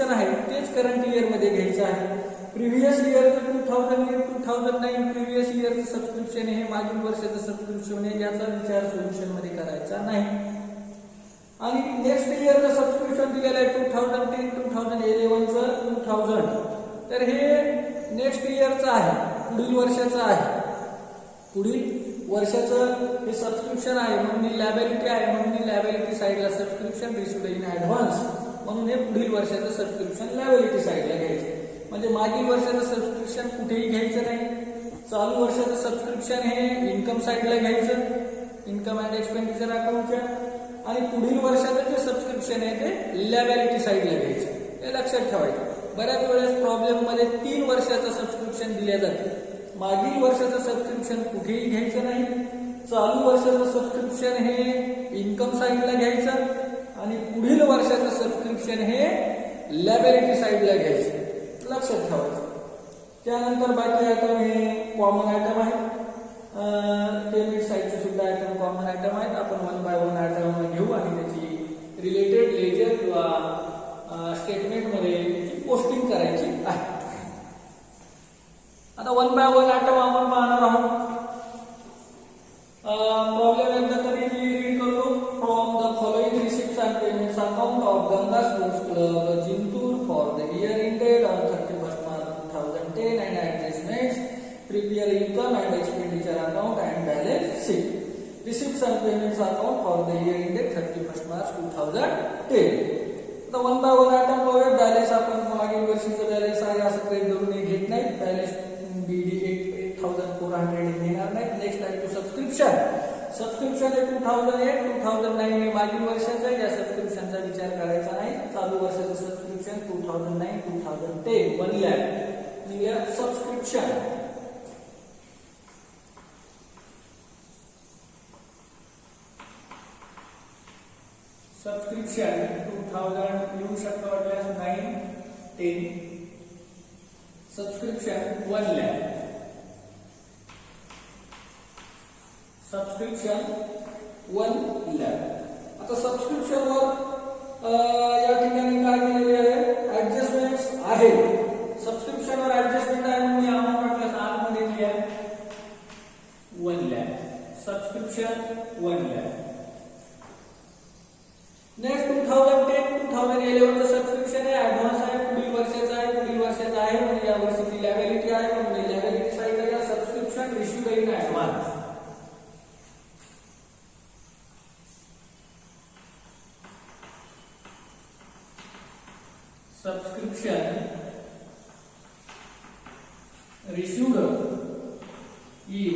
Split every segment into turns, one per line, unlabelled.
Subscription आहे तेच current इयरमध्ये घ्यायचं आहे. प्रिव्हियस इयरचं 2009 प्रिव्हियस इयरचं सबस्क्रिप्शन हे मागील वर्षाचं सबस्क्रिप्शन आहे याचा विचार सोल्युशनमध्ये करायचा नाही. आणि नेक्स्ट इयरचं सबस्क्रिप्शन दिलेलं आहे 2010 2011चं 2000, तर हे नेक्स्ट इयरचं आहे, पुढील वर्षाचं आहे. पुढील वर्षाचं हे सबस्क्रिप्शन आहे म्हणून ही लॅबिलिटी आहे, म्हणून ही लॅबिलिटी साईडला सबस्क्रिप्शन रिसिव्ड इन ऍडव्हान्स, म्हणून हे पुढील वर्षाचं सबस्क्रिप्शन लॅबिलिटी साईडला घ्यायचं. म्हणजे मागील वर्षाचं सबस्क्रिप्शन कुठेही घ्यायचं नाही. चालू वर्षाचं सबस्क्रिप्शन हे इन्कम साईडला घ्यायचं, इन्कम अँड एक्सपेंडिचर अकाउंटच्या, आणि पुढील वर्षाचं जे सबस्क्रिप्शन आहे ते लॅबिलिटी साईडला घ्यायचं. हे लक्षात ठेवायचं. बऱ्याच वेळेस प्रॉब्लेम मध्ये 3 वर्षाचं सबस्क्रिप्शन दिले जाते. मागील वर्षाचं सबस्क्रिप्शन कुठेही घ्यायचं नाही. चालू वर्षाचं सबस्क्रिप्शन हे इन्कम साईडला घ्यायचं आणि पुढील वर्षाचं सबस्क्रिप्शन हे लॅबिलिटी साईडला घ्यायचं. लक्षात ठेवायचं. त्यानंतर बाकी आयटम हे कॉमन आयटम आहे. पेमेंट साईडचे सुद्धा आयटम कॉमन आयटम आहेत. आपण 1 बाय 1 आयटम घेऊ आणि त्याची रिलेटेड लेजर किंवा स्टेटमेंटमध्ये त्याची पोस्टिंग करायची आहे. आता 1 बाय 1 आयटम आपण पाहणार आहोत. प्रॉब्लेम एकदा तरी रीड करतो. From the following receipts and payments account of Ganga sports club Jintur for the year ended on 31st March 2010 and adjustments, prepare income and expenditure account and balance sheet. Receipts and payments account for the year ended 31st March 2010. आता 1 bye 1 item पाहूया. Balance आपण मागील वर्षीचं balance आहे असं काही धरून घेत नाही. बॅलन्स BD 8400 घेणार नाही. नेक्स्ट आहे टू सबस्क्रिप्शन. सबस्क्रिप्शन हे 2008 2009 हे मागील वर्षाचं. या सबस्क्रिप्शनचा विचार करायचा नाही. चालू वर्षाचं सबस्क्रिप्शन 2009 2010 1 lakh सबस्क्रिप्शन. सबस्क्रिप्शन 2000 लिहू शकतो वाटल्यास 9 10. Subscription 1 lakh. Subscription 1 lakh. आता सबस्क्रिप्शनवर या ठिकाणी काय केलेले आहे ऍडजस्टमेंट्स आहे. सबस्क्रिप्शनवर ऍडजस्टमेंट आहे म्हणून अमाउंट वाटल्यास आतमध्ये लिहा 1 lakh. Subscription 1 lakh. नेक्स्ट 2010 2011चं सबस्क्रिप्शन आहे. ऍडव्हान्स आहे, पुढील वर्षाचं आहे, पुढील वर्षाचं आहे म्हणजे या वर्षीची लॅबिलिटी आहे म्हणून लॅबिलिटी साईडला या subscription received in advance. Subscription received in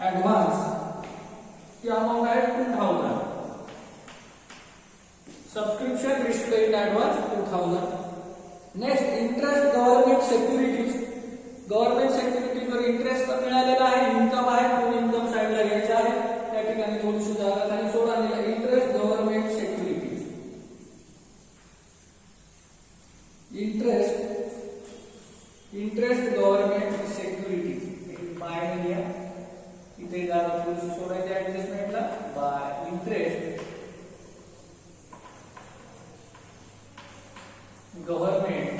advance ची अमाउंट आहे 2000. Subscription received in advance 2000. Next interest government securities. Government सिक्युरिटीजवर इंटरेस्ट तर मिळालेला आहे, इन्कम आहे म्हणून इन्कम साईडला घ्यायचं आहे. त्या ठिकाणी थोडीशी जागा खाली सोडा. Interest government securities. Interest government securities by लिहा. इथे जागा थोडीशी सोडायची ऍडजस्टमेंटला. By interest government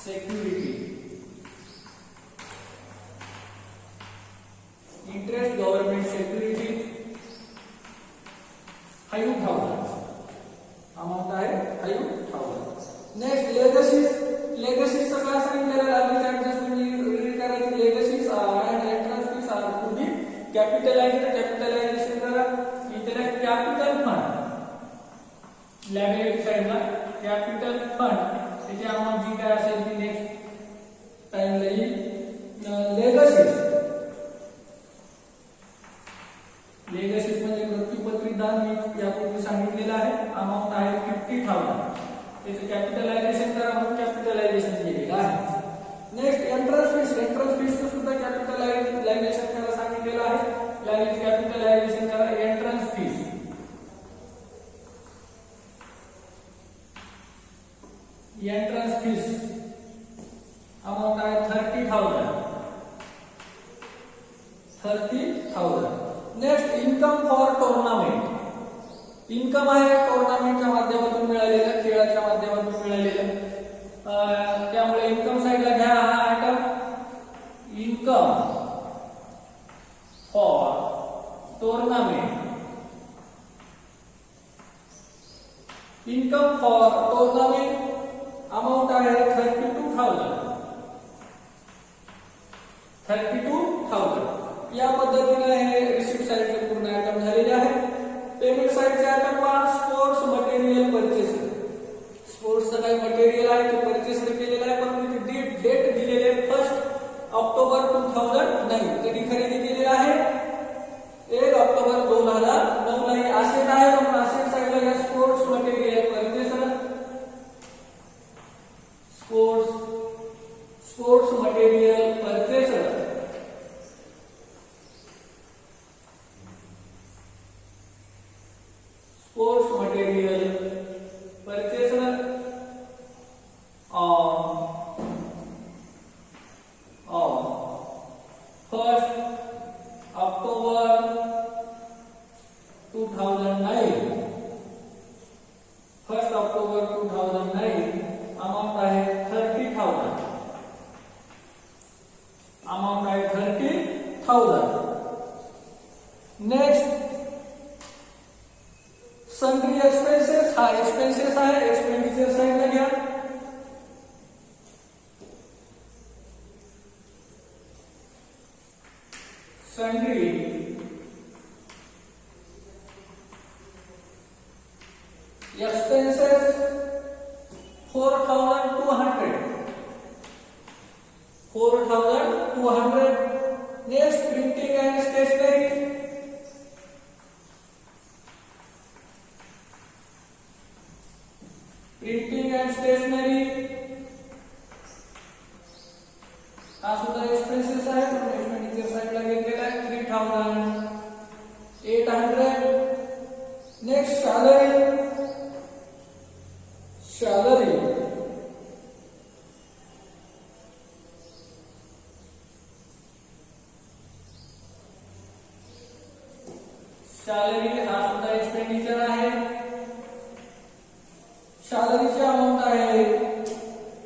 security. Interest government security 5000 amount आहे 5000. नेक्स्ट लेगसीज. लेगसीजचं काय सांगितलेलं आहे ऍडजस्टमेंट रीड करायची. Legacies and entrance fees are to be capitalised. Capitalisation करा. इथे कॅपिटल फंड लॅबिलिटी साईडला कॅपिटल फंड त्याची अमाउंट जी काय असेल ती नेक्स्ट टाइमला येईल. लेगसीज. लेगसीज म्हणजे मृत्यूपत्री दान मी यापूर्वी सांगितलेलं आहे. अमाउंट आहे 50,000. त्याचे कॅपिटलायझेशन करा म्हणून कॅपिटलायझेशन केलेलं आहे. Next entrance fees. एंट्रन्स फीसचं सुद्धा कॅपिटलायझेशन करायला सांगितलेलं आहे. कॅपिटलायझेशन करा entrance fees. Entrance fees amount आहे 30,000. 30,000 50,000. Next income for tournament. Income आहे टुर्नामेंटच्या माध्यमातून मिळालेलं, खेळाच्या माध्यमातून मिळालेलं. त्यामुळे इन्कम साइडला घ्या हा item. Income for tournament. Income for tournament amount आहे 32,000. 32,000. या पद्धतीने हे रिसिप्ट साइडचे पूर्ण आयटम झालेले आहे. पेमेंट साइडचे आयटम पहा. Sports material purchase. स्पोर्ट्सचं काही मटेरियल आहे ते परचेस केलेलं आहे, पण इथे डेट दिलेली आहे 1 ऑक्टोबर 2009. कधी खरेदी केलेलं आहे 1 ऑक्टोबर 2009 ला. असेट आहे म्हणून असेट साइडला घ्या sports material purchase. Sports material purchase. Sports material purchase on 1st October 2009. 1st October 2009. Amount आहे 30,000. अमाउंट आहे 30,000. Next sundry expenses. हा एक्सपेन्सेस आहे, एक्सपेंडिचर साइडला घ्या. Sundry expenses 4,200. 4,200. Next printing and stationery. Printing and stationery हा सुद्धा एक्सपेन्सेस आहे, म्हणून एक्सपेंडिचर साइडला घेतलेला आहे 3,800. Next salary. सॅलरी हा सुद्धा एक्सपेंडिचर आहे. सॅलरीची अमाउंट आहे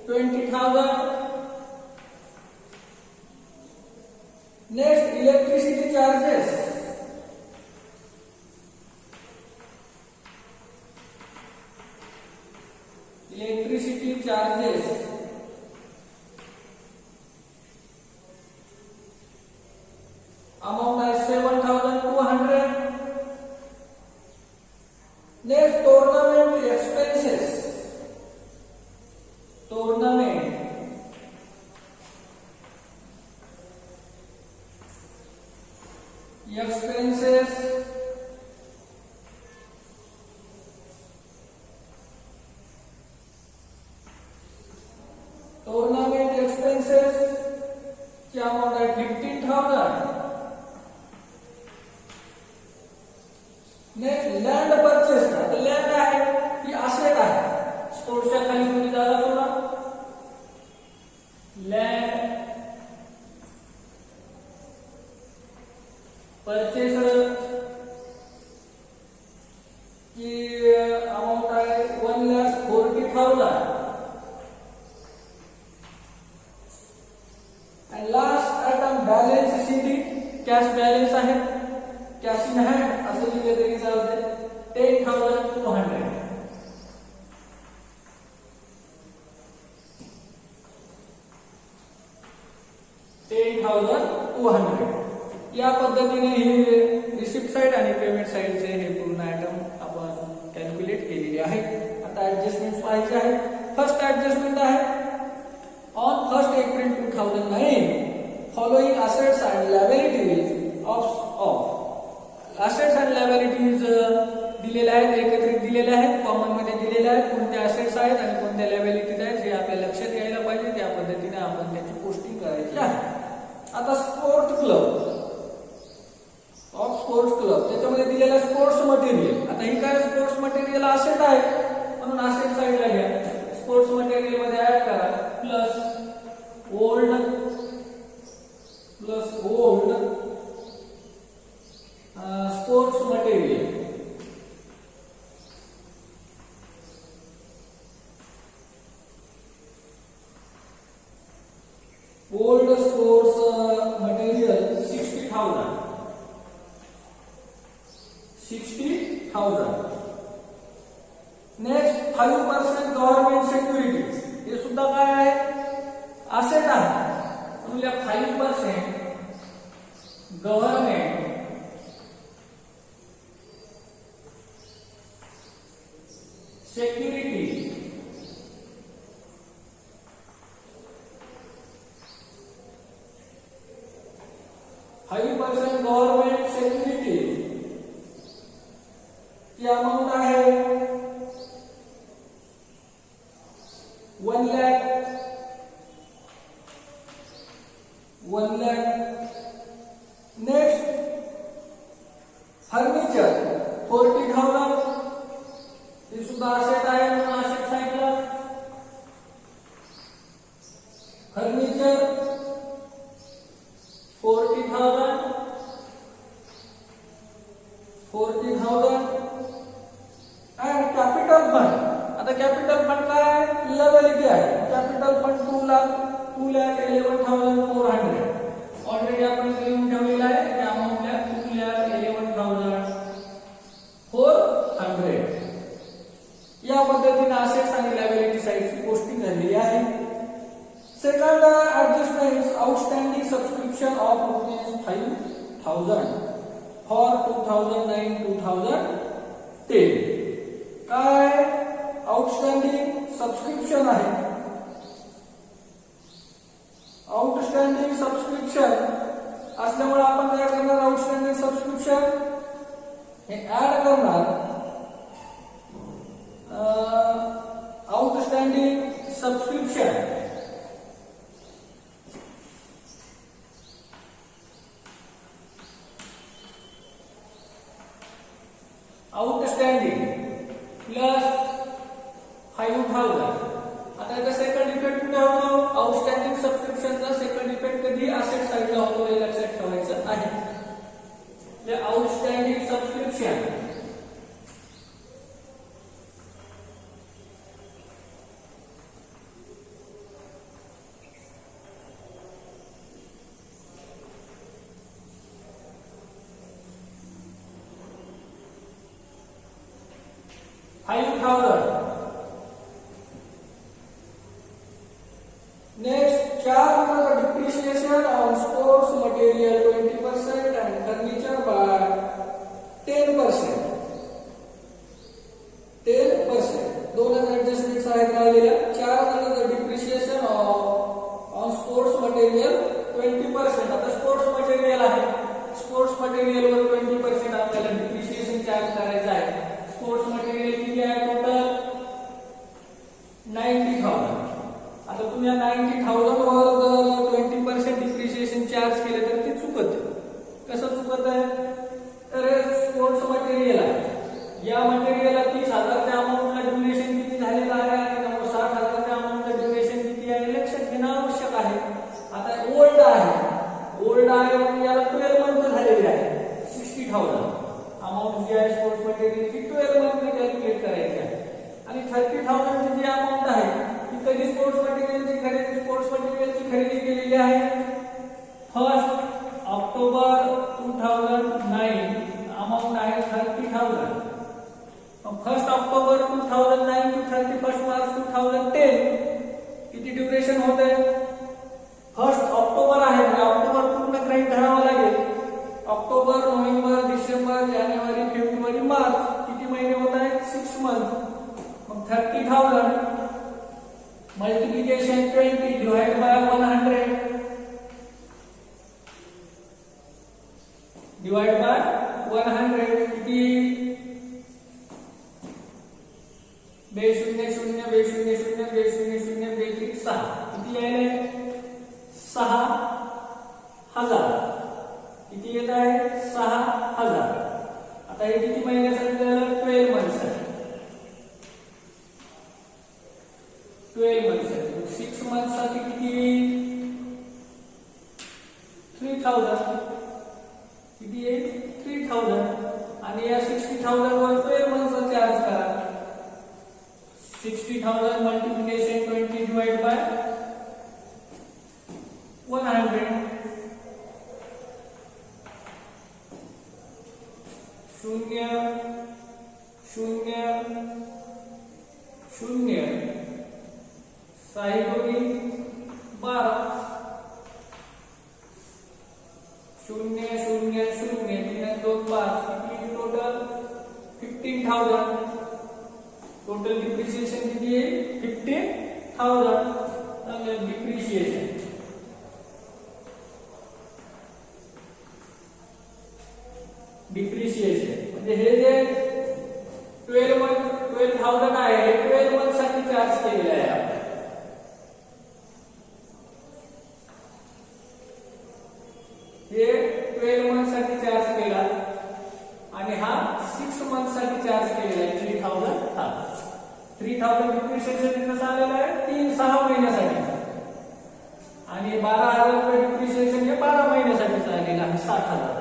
20,000. Next electricity charges. Electricity charges amount आहे 7,200. Next tournament expenses. Tournament expenses tournament expenses ची अमाउंट आहे 15,000. Next land purchase. आता लँड आहे ही असेट आहे. स्पोर्ट्सच्या खाली तुम्ही जागा सोडा. लँड परचेस की अमाउंट आहे 1,40,000. and last item balance sheet. Cash balance आहे, कॅश इन हँड असं लिहिलं तरी चालते 10,200. या पद्धतीने हे रिसिप्ट साइड आणि पेमेंट साइडचे हे पूर्ण आयटम आपण कॅल्क्युलेट केलेले आहे. आता ऍडजस्टमेंट पाहायचे आहे. फर्स्ट ऍडजस्टमेंट आहे on 1st April 2009 following assets and liabilities of assets and liabilities दिलेले आहेत, एकत्रित दिलेले आहेत, कॉमन मध्ये दिलेले आहेत. कोणते असेट्स आहेत आणि कोणत्या लायबिलिटीज आहेत हे आपल्या लक्षात यायला पाहिजे. त्या पद्धतीने आपण त्याची पोस्टिंग करायची आहे. आता स्पोर्ट्स क्लब त्याच्यामध्ये दिलेला स्पोर्ट्स मटेरियल. आता ही काय स्पोर्ट्स मटेरियल असेट आहे म्हणून असेट साइडला घ्या. स्पोर्ट्स मटेरियल मध्ये ऍड करा plus old sports material, old sports material 60,000. Next 5% government securities, हे सुद्धा काय आहे, असेट आहे. म्हणजे 5% गव्हर्नमेंट सिक्युरिटीज, 5% गव्हर्नमेंट सिक्युरिटीज ची अमाउंट आहे 1 लाख. नेक्स्ट फर्निचर 40,000, हे सुद्धा असेट आहे म्हणून असेट साईडला. फर्निचर 40,000. अँड कॅपिटल फंड, आता कॅपिटल फंड काय लिएबिलिटी आहे. Capital fund 2,11,400. ऑलरेडी आपण लिहून ठेवलेला आहे त्या अमाउंटला 2,11,400. या पद्धतीने असेट्स आणि लायबिलिटी साइडची पोस्टिंग झालेली आहे. Second adjustments, outstanding subscription of ₹5,000 for 2009-2010. काय आउटस्टँडिंग सबस्क्रिप्शन आहे. आउटस्टँडिंग सबस्क्रिप्शन असल्यामुळे आपण काय करणार, आउटस्टँडिंग सबस्क्रिप्शन हे ऍड करणार. Outstanding subscription outstanding plus 5,000. आता याचा सेकंड इफेक्ट कुठे होतो, आउटस्टँडिंग सबस्क्रिप्शनचा सेकंड इफेक्ट कधी असेट साइडला होतो हे लक्षात ठेवायचं आहे. Outstanding subscription $5,000. Next, charge for the depreciation on sports material 20% and furniture by 10%. 10%. दोनच ऍडजस्टमेंट्स आहेत राहिलेल्या. Charge for the depreciation on sports material 20%. आता स्पोर्ट्स मटेरियल आहे, स्पोर्ट्स मटेरियलवर 20% आपल्याला डिप्रिशिएशन चार्ज करायचं आहे. स्पोर्ट्स मटेरियल किती आहे टोटल 90,000. आता तुम्ही 90,000 वर जर 20% डिप्रिशिएशन चार्ज केले तर ते चुकत. कसं चुकत आहे, तर स्पोर्ट्स मटेरियल आहे, या मटेरियलला 30,000च्या अमाऊंटला ड्युरेशन किती झालेलं आहे आणि 60,000च्या अमाऊंटचं ड्युरेशन किती आहे लक्षात घेणं आवश्यक आहे. आता ओल्ड आहे म्हणजे याला 12 मंथ झालेली आहे. 60,000 अमाउंट जी आहे स्पोर्ट्स मटेरियलची 12 मंथ कॅल्क्युलेट करायची आहे. आणि 30,000 ची जी अमाउंट आहे ती कधी स्पोर्ट्स मटेरियलची खरेदी केलेली आहे 1 ऑक्टोबर 2009. अमाउंट आहे 30,000. 1 ऑक्टोबर 2009 to 31 मार्च 2010 किती ड्युरेशन होते. 1 ऑक्टोबर आहे म्हणजे ऑक्टोबर पूर्ण ग्रहीत धरावा लागेल. ऑक्टोबर, नोव्हेंबर, डिसेंबर, जानेवारी, फेब्रुवारी, मार्च किती महिने होत आहेत 6 month. Mug 30,000 multiplication 20 divide by 100 divide by 100 किती 200 किती आहे 6,000. किती येत आहे 6,000. आता हे किती महिन्यासाठी 12 मंथ्स आहे. 12 मंथ्स आहे. 6 मंथ्स साठी किती 3,000 किती आहे 60,000 आणि या 60,000 वर 12 मंथचा चार्ज करा. 60,000 मल्टिप्लिकेशन 20 डिवाइड बाय 100. शून्य शून्य शून्य 6 दोन्ही 12. शून्य शून्य शून्य 3 2 5 टोटल 15,000. टोटल डिप्रिसिएशन किती आहे? 15,000. डिप्रिसिएशन म्हणजे हे जे 12,000 आहे हे 12 मंथ साठी चार्ज केलेलं आहे आपण. हे 12 मंथ साठी चार्ज केला आणि हा 6 मंथ साठी चार्ज केलेला आहे 3,000. 3,000 डिप्रिसिएशन कसं आलेलं आहे? 6 महिन्यासाठी आणि 12,000 रुपये डिप्रिसिएशन हे 12 महिन्यासाठी आलेलं आहे 60,000.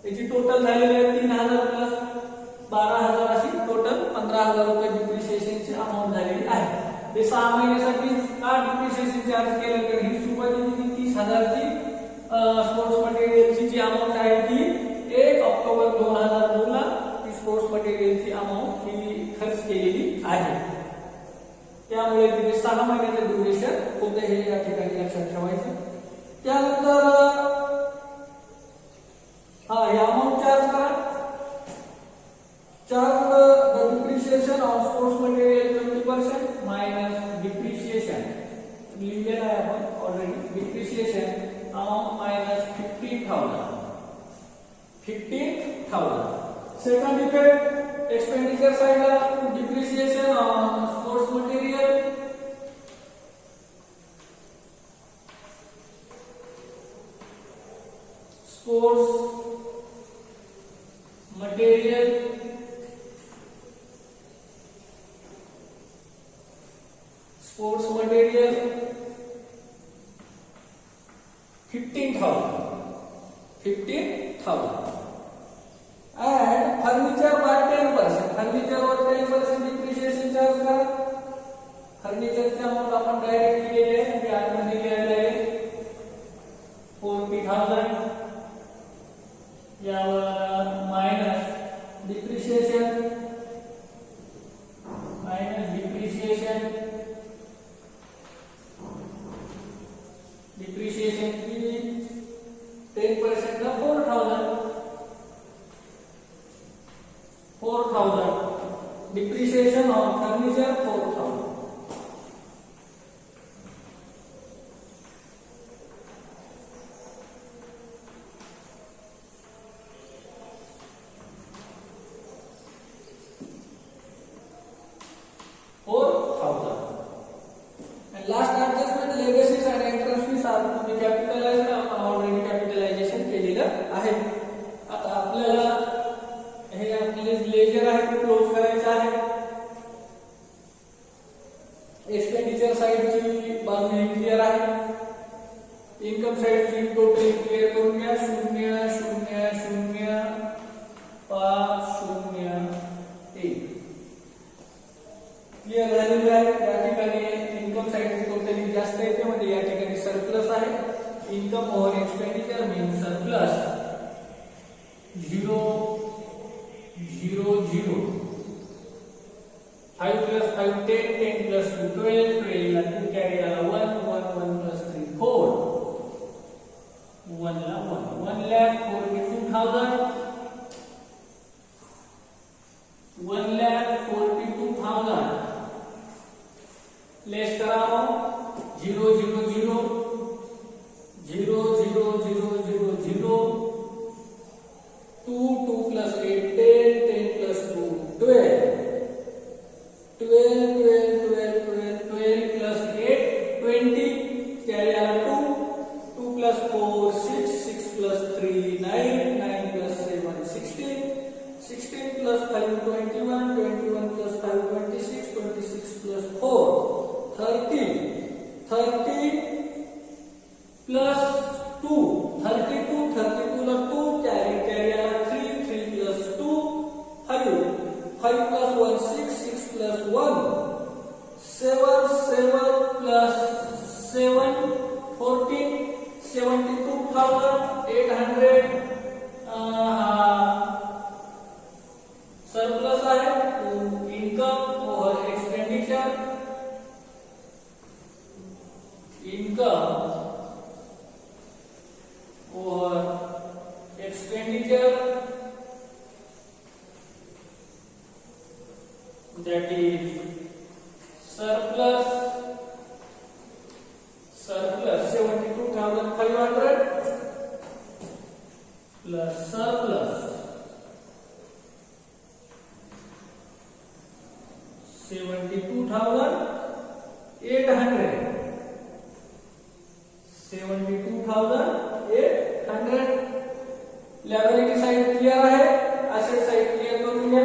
याची टोटल झालेली आहे 3,000 प्लस 12,000 अशी टोटल 15,000 रुपये डिप्रिसिएशनची अमाऊंट झालेली आहे. ते 6 महिन्यासाठी का डिप्रिसिएशन चार्ज केलं? तर ही सुरुवातीची 30,000 ची स्पोर्ट्स मटेरियलची जी अमाऊंट आहे ती 1 ऑक्टोबर 2009 ला ती स्पोर्ट्स मटेरियलची अमाऊंट ही खर्च केलेली आहे. त्यामुळे तिथे 6 महिन्याचं ड्युरेशन होतं हे या ठिकाणी लक्षात ठेवायचं. त्यानंतर हे अमाउंट चार्ज करा. Charge the depreciation of sports material 20% minus depreciation लिहिलेलं आहे आपण already. Depreciation amount minus 15,000. Second effect expenditure साइडला depreciation on sports material sports material 15,000 and furniture by 10%. Furniture वर 10% डिप्रिसिएशन चार्ज करा. फर्निचरची अमाउंट आपण डायरेक्ट दिलेली आहे म्हणजे आतमध्ये लिहिलेलं आहे 40,000. यावर मायनस डिप्रिसिएशन की 10% ला 4,000 depreciation on furniture 4,000. Last adjustment legacies आणि एंट्रन्स फीस तुम्ही कॅपिटलाइज ऑलरेडी कॅपिटलायझेशन केलेलं आहे. आता आपल्याला हे आपले लेजर आहे ते क्लोज करायचं आहे. एक्सपेंडिचर साइडची बाजू ही क्लिअर आहे. इन्कम साइडची टोटल क्लिअर करून घ्या. 0,0,0,5,0,1 क्लिअर झालेली आहे. या ठिकाणी इन्कम साइडची टोटली जास्त येते म्हणजे या ठिकाणी सरप्लस आहे. Income over expenditure means surplus 0,0,0,0 5 plus 5 10 10 plus 2 12 12 ला 2 कॅरी आला 1 1 1 plus 3 4 1 ला 1 1,42,000 1,42,000 लेस करा 0 0 0 0 0 0 0 0 2 2 plus 8 10 10 plus 2 12 12 12 12 12 12 plus 8 20 carry out 2 plus 4 6 6 plus 3 9 9 plus 7 16 16 plus 5 21 21 plus 5 26 26 plus 4 30 30 plus 2 32 32 800 surplus आहे. Income over expenditure, income over expenditure, that is surplus 72,500 plus surplus 72,800. 72,800. Liability side clear आहे. Asset side clear करून घ्या.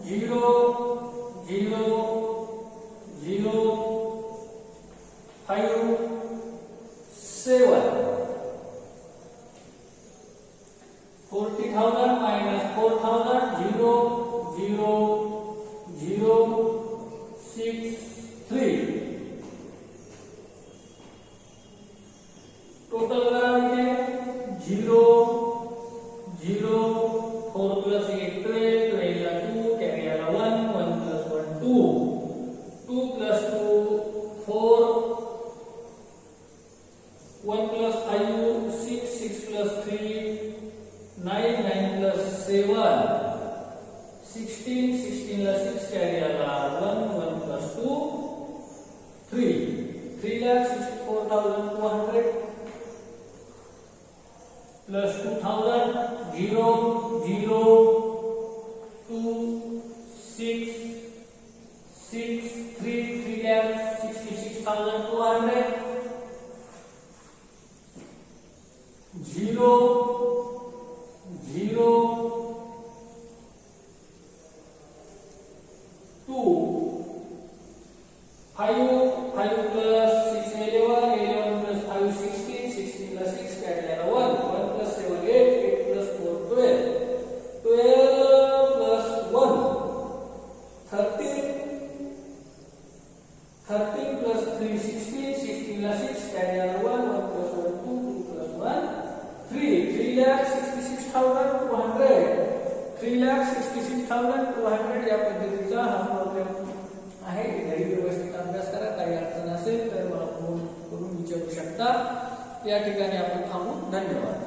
0 0 0 5 7. 40,000 minus 4,000. 0 0 0 6 3. Total करायचे 0 0 4 plus 8 12, 12 ला 2, carry ला 1, 1 plus 1 2, 2 plus 2 4, 1 plus 5 6, 6 plus 3 9, 9 plus 7 16, 16 ला 6, carry ला 1, 1 plus 2 3, 3,64,200 plus 2,000 0 0 2 6 6 3, 3,66,200 0 0 2 5 5 plus 6 11 11 plus 5 16 16 plus 6 carry 1 1 plus 7 8 8 plus 4 12 12 plus 1 13 13 plus 3 16 16 plus 6 carry 1 1 plus 1 2 2 plus 1 3 3,66,200 3,66,200 या पद्धतीचा हा problem आहे. घरी व्यवस्थित अभ्यास करा. काही अडचण असेल तर मला फोन करून विचारू शकता. या ठिकाणी आपण थांबू. धन्यवाद.